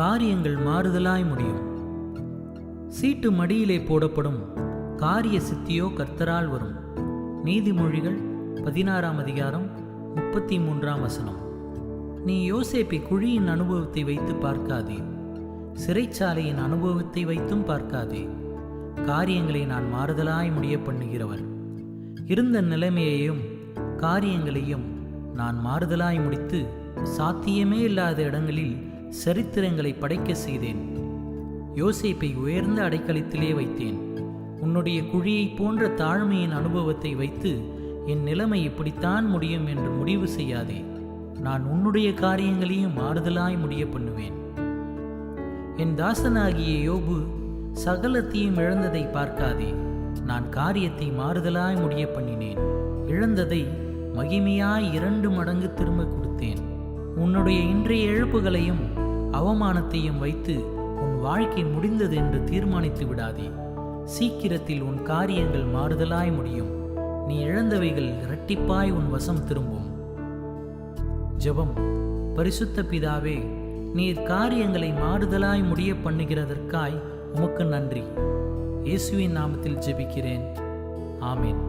காரியங்கள் மாறுதலாய் முடியும். சீட்டு மடியிலே போடப்படும், காரிய சித்தியோ கர்த்தரால் வரும். நீதிமொழிகள் 16ஆம் அதிகாரம் 33ஆம் வசனம். நீ யோசேப்பை குழியின் அனுபவத்தை வைத்து பார்க்காதே, சிறைச்சாலையின் அனுபவத்தை வைத்தும் பார்க்காதே. காரியங்களை நான் மாறுதலாய் முடிய பண்ணுகிறவர். இருந்த நிலைமையையும் காரியங்களையும் நான் மாறுதலாய் முடித்து சாத்தியமே இல்லாத இடங்களில் சரித்திரங்களை படைக்க செய்தேன். யோசேப்பை உயர்ந்த அடைக்கலத்திலே வைத்தேன். உன்னுடைய குழியைப் போன்ற தாழ்மையின் அனுபவத்தை வைத்து என் நிலைமை இப்படித்தான் முடியும் என்று முடிவு செய்யாதே. நான் உன்னுடைய காரியங்களையும் மாறுதலாய் முடிய பண்ணுவேன். என் தாசனாகிய யோபு சகலத்தையும் இழந்ததை பார்க்காதே. நான் காரியத்தை மாறுதலாய் முடிய பண்ணினேன். இழந்ததை மகிமையாய் 2 மடங்கு திரும்ப கொடுத்தேன். உன்னுடைய இன்றைய இழப்புகளையும் அவமானத்தையும் வைத்து உன் வாழ்க்கை முடிந்தது என்று தீர்மானித்து விடாதே. சீக்கிரத்தில் உன் காரியங்கள் மாறுதலாய் முடியும். நீ இழந்தவைகள் இரட்டிப்பாய் உன் வசம் திரும்பும். ஜெபம். பரிசுத்த பிதாவே, நீர் காரியங்களை மாறுதலாய் முடிய பண்ணுகிறதற்காய் உமக்கு நன்றி. இயேசுவின் நாமத்தில் ஜெபிக்கிறேன். ஆமென்.